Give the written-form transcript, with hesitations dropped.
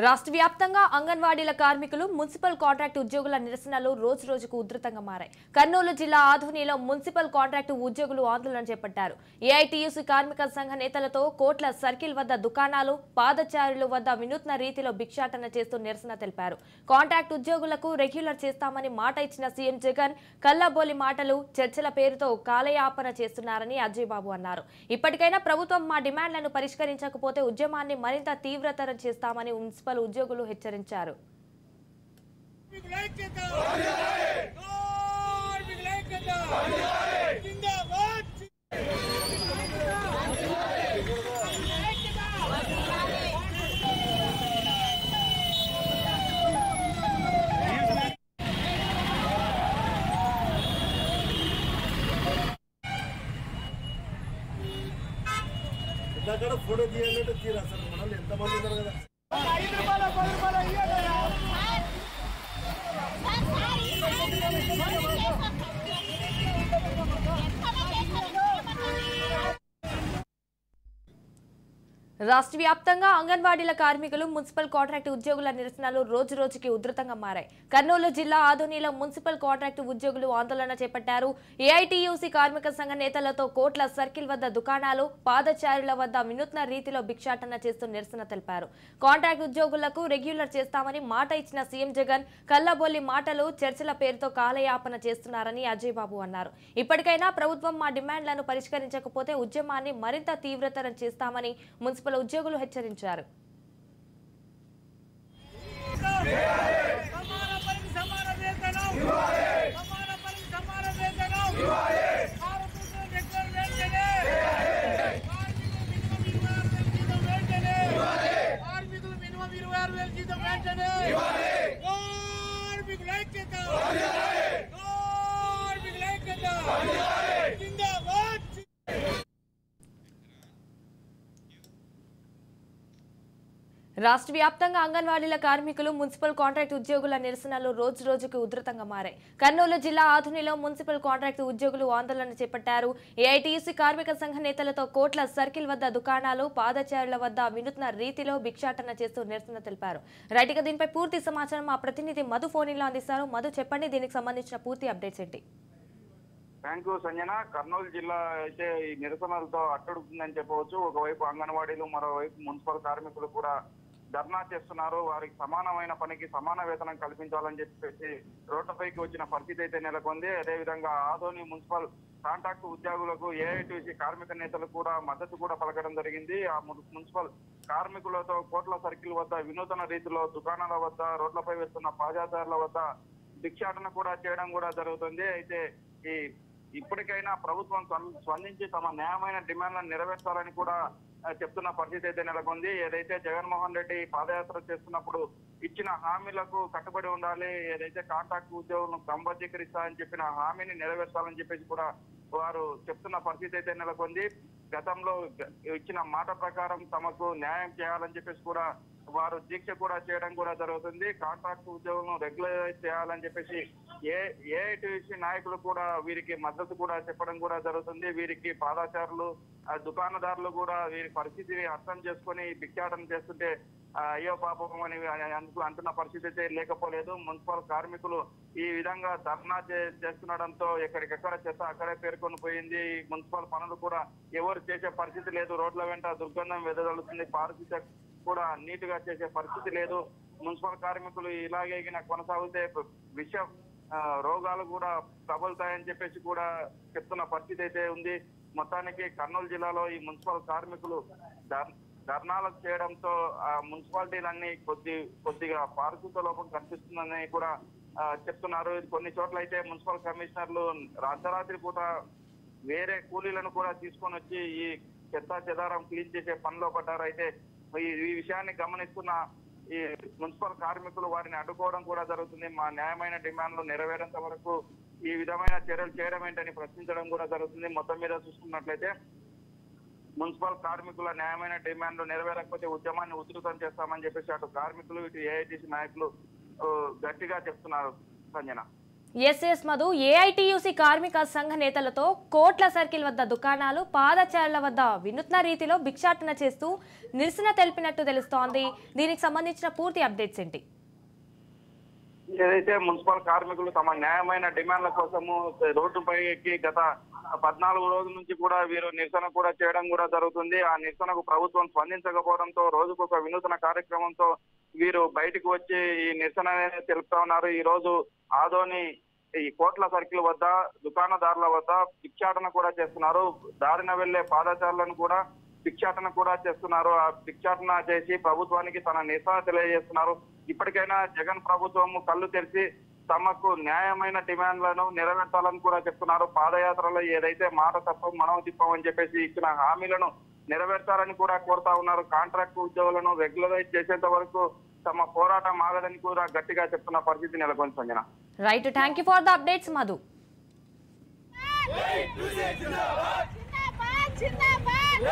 రాష్ట్ర వ్యాప్తంగా అంగన్వాడీల కార్మికులు మున్సిపల్ కాంట్రాక్ట్ ఉద్యోగుల నిరసనలు రోజురోజుకు ఉధృతంగా మారాయి. కర్నూలు జిల్లా ఆధునిలో మున్సిపల్ కాంట్రాక్ట్ ఉద్యోగులు ఆందోళన చేపట్టారు. ఏఐటీయూసీ కార్మిక సంఘ నేతలతో కోట్ల సర్కిల్ వద్ద దుకాణాలు, పాదచారుల వద్ద వినూత్న రీతిలో భిక్షాటన చేస్తూ నిరసన తెలిపారు. కాంట్రాక్ట్ ఉద్యోగులకు రెగ్యులర్ చేస్తామని మాట ఇచ్చిన సీఎం జగన్ కల్లబోలి మాటలు, చర్చల పేరుతో కాలయాపన చేస్తున్నారని అజయ్ బాబు అన్నారు. ఇప్పటికైనా ప్రభుత్వం మా డిమాండ్లను పరిష్కరించకపోతే ఉద్యమాన్ని మరింత తీవ్రతరం చేస్తామని మున్సిపల్ ఉద్యోగులు హెచ్చరించారు. ఫోటో తీయాలంటే తీరా సార్ మనల్ని ఎంతమంది ఉన్నారు కదా. రాష్ట్ర వ్యాప్తంగా అంగన్వాడీల కార్మికులు మున్సిపల్ కాంట్రాక్ట్ ఉద్యోగుల నిరసనలు రోజురోజుకి ఉధృతంగా మారాయి. కర్నూలు జిల్లా ఆధునిలో మున్సిపల్ కాంట్రాక్ట్ ఉద్యోగులు ఆందోళన చేపట్టారు. ఏఐటీయూసీ కార్మిక సంఘ నేతలతో కోట్ల సర్కిల్ వద్ద దుకాణాలు, పాదచారుల వద్ద వినూత్న రీతిలో భిక్షాటన చేస్తూ నిరసన తెలిపారు. కాంట్రాక్ట్ ఉద్యోగులకు రెగ్యులర్ చేస్తామని మాట ఇచ్చిన సీఎం జగన్ కల్లబొల్లి మాటలు, చర్చల పేరుతో కాలయాపన చేస్తున్నారని అజయ్ బాబు అన్నారు. ఇప్పటికైనా ప్రభుత్వం మా డిమాండ్లను పరిష్కరించకపోతే ఉద్యమాన్ని మరింత తీవ్రతరం చేస్తామని మున్సిపల్ ఉద్యోగులు హెచ్చరించారు. రాష్ట్ర వ్యాప్తంగా అంగన్వాడీల కార్మికులు మున్సిపల్ కాంట్రాక్ట్ ఉద్యోగుల నిరసనలు రోజురోజుకు ఉధృతంగా మారాయి. కర్నూలు జిల్లా ఆధునిలో మున్సిపల్ కాంట్రాక్ట్ ఉద్యోగులు ఆందోళన చేపట్టారు. ఏఐటీయూసీ కార్మిక సంఘ నేతలతో కోట్ల సర్కిల్ వద్ద దుకాణాలు, పాదచారుల వద్ద వినూత్న రీతిలో భిక్షాటన చేస్తూ నిరసన తెలిపారు. రైట్గా దీనిపై పూర్తి సమాచారం మా ప్రతినిధి మధు ఫోన్లో అందిస్తారు. మధు, చెప్పండి, దీనికి సంబంధించిన పూర్తి అప్డేట్స్ ఏంటి? Thank you Sanjana. కర్నూలు జిల్లా అయితే ఈ నిరసనలతో అట్టడుగుతుందని చెప్పవచ్చు. ఒకవైపు అంగన్వాడీలు, మరోవైపు మున్సిపల్ కార్మికులు కూడా ధర్నా చేస్తున్నారు. వారికి సమానమైన పనికి సమాన వేతనం కల్పించాలని చెప్పేసి రోడ్లపైకి వచ్చిన పరిస్థితి అయితే నెలకొంది. అదేవిధంగా ఆదోని మున్సిపల్ కాంట్రాక్ట్ ఉద్యోగులకు ఏఐటీసీ కార్మిక నేతలు కూడా మద్దతు కూడా పలకడం జరిగింది. ఆ మున్సిపల్ కార్మికులతో కోట్ల సర్కిల్ వద్ద వినూతన రీతిలో దుకాణాల వద్ద, రోడ్లపై వేస్తున్న పాదచారుల వద్ద భిక్షాటన కూడా చేయడం కూడా జరుగుతుంది. అయితే ఇప్పటికైనా ప్రభుత్వం స్పందించి తమ న్యాయమైన డిమాండ్లను నెరవేర్చాలని కూడా చెప్తున్న పరిస్థితి అయితే నెలకొంది. ఏదైతే జగన్మోహన్ రెడ్డి పాదయాత్ర చేస్తున్నప్పుడు ఇచ్చిన హామీలకు కట్టుబడి ఉండాలి, ఏదైతే కాంట్రాక్ట్ ఉద్యోగులను క్రమబద్ధీకరిస్తారని చెప్పిన హామీని నెరవేర్చాలని చెప్పేసి కూడా వారు చెప్తున్న పరిస్థితి అయితే నెలకొంది. గతంలో ఇచ్చిన మాట ప్రకారం తమకు న్యాయం చేయాలని చెప్పేసి కూడా వారు దీక్ష కూడా చేయడం కూడా జరుగుతుంది. కాంట్రాక్ట్ ఉద్యోగులను రెగ్యులరైజ్ చేయాలని చెప్పేసి ఏఐటీసీ నాయకులు కూడా వీరికి మద్దతు కూడా చెప్పడం కూడా జరుగుతుంది. వీరికి పాదచారులు, దుకాణదారులు కూడా వీరి పరిస్థితిని అర్థం చేసుకొని భిక్షాటన చేస్తుంటే అయ్యో పాపం అని అంటున్న పరిస్థితి అయితే లేకపోలేదు. మున్సిపల్ కార్మికులు ఈ విధంగా ధర్నా చేస్తుండడంతో ఎక్కడికెక్కడ చెత్త అక్కడే పేర్కొని పోయింది. మున్సిపల్ పనులు కూడా ఎవరు చేసే పరిస్థితి లేదు. రోడ్ల వెంట దుర్గంధం వెదజల్లుతుంది. పారిశుద్ధ్య కూడా నీట్ గా చేసే పరిస్థితి లేదు. మున్సిపల్ కార్మికులు ఇలాగే కొనసాగితే విష రోగాలు కూడా ప్రబలుతాయని చెప్పేసి కూడా చెప్తున్న పరిస్థితి అయితే ఉంది. మొత్తానికి కర్నూలు జిల్లాలో ఈ మున్సిపల్ కార్మికులు ధర్నాలు చేయడంతో ఆ మున్సిపాలిటీలన్నీ కొద్దిగా పారిశుద్ధ్య లోపం కనిపిస్తుందని కూడా చెప్తున్నారు. కొన్ని చోట్ల అయితే మున్సిపల్ కమిషనర్లు అర్ధరాత్రి పూట వేరే కూలీలను కూడా తీసుకొని వచ్చి ఈ చెత్త చెదారం క్లీన్ చేసే పనిలో పడ్డారు. అయితే ఈ విషయాన్ని గమనిస్తున్న ఈ మున్సిపల్ కార్మికులు వారిని అడ్డుకోవడం కూడా జరుగుతుంది. మా న్యాయమైన డిమాండ్లు నెరవేరేంత వరకు ఈ విధమైన చర్యలు చేయడం ఏంటని ప్రశ్నించడం కూడా జరుగుతుంది. మొత్తం మీద చూసుకున్నట్లయితే మున్సిపల్ కార్మికుల న్యాయమైన డిమాండ్లు నెరవేరకపోతే ఉద్యమాన్ని ఉధృతం చేస్తామని చెప్పేసి అటు కార్మికులు, ఇటు ఏఐటీసీ నాయకులు గట్టిగా చెప్తున్నారు. సంజన. ఎస్ఎస్ మధు ఏఐటియుసి కార్మిక సంఘ నేతలతో కోట్ల సర్కిల్ వద్ద దుకాణాలు పాదచారుల వద్ద వినూత్న రీతిలో భిక్షాటన చేస్తూ నిరసన తెలిపినట్టు తెలుస్తోంది. దీనికి సంబంధించిన పూర్తి అప్డేట్స్ ఏంటి? ఏదైతే మున్సిపల్ కార్మికులు తమ న్యాయమైన డిమాండ్ల కోసము రోడ్డుపై ఎక్కి గత 14 రోజుల నుంచి కూడా వీరు నిరసన కూడా చేయడం కూడా జరుగుతుంది. ఆ నిరసనకు ప్రభుత్వం స్పందించకపోవడంతో రోజుకొక వినూత్న కార్యక్రమంతో వీరు బయటకు వచ్చి ఈ నిరసన తెలుపుతా ఉన్నారు. ఈ రోజు ఆదోని ఈ కోట్ల సర్కిల్ వద్ద దుకాణదారుల వద్ద భిక్షాటన కూడా చేస్తున్నారు. దారిన వెళ్లే పాదచారులను కూడా భిక్షాటన కూడా చేస్తున్నారు. ఆ భిక్షాటన చేసి ప్రభుత్వానికి తన నిరసన తెలియజేస్తున్నారు. ఇప్పటికైనా జగన్ ప్రభుత్వం కళ్ళు తెరిచి తమకు న్యాయమైన డిమాండ్లను నెరవేర్చాలని కూడా చెప్తున్నారు. పాదయాత్రలో ఏదైతే మాట తప్ప మనం తిప్పమని చెప్పేసి ఇచ్చిన హామీలను నెరవేర్చాలని కూడా కోరుతా ఉన్నారు. కాంట్రాక్ట్ ఉద్యోగులను రెగ్యులరైజ్ చేసేంత వరకు తమ పోరాటం ఆగదని కూడా గట్టిగా చెప్తున్న పరిస్థితి నెలకొంది. Sanjana, right, thank you for the updates Madhu. Zindabad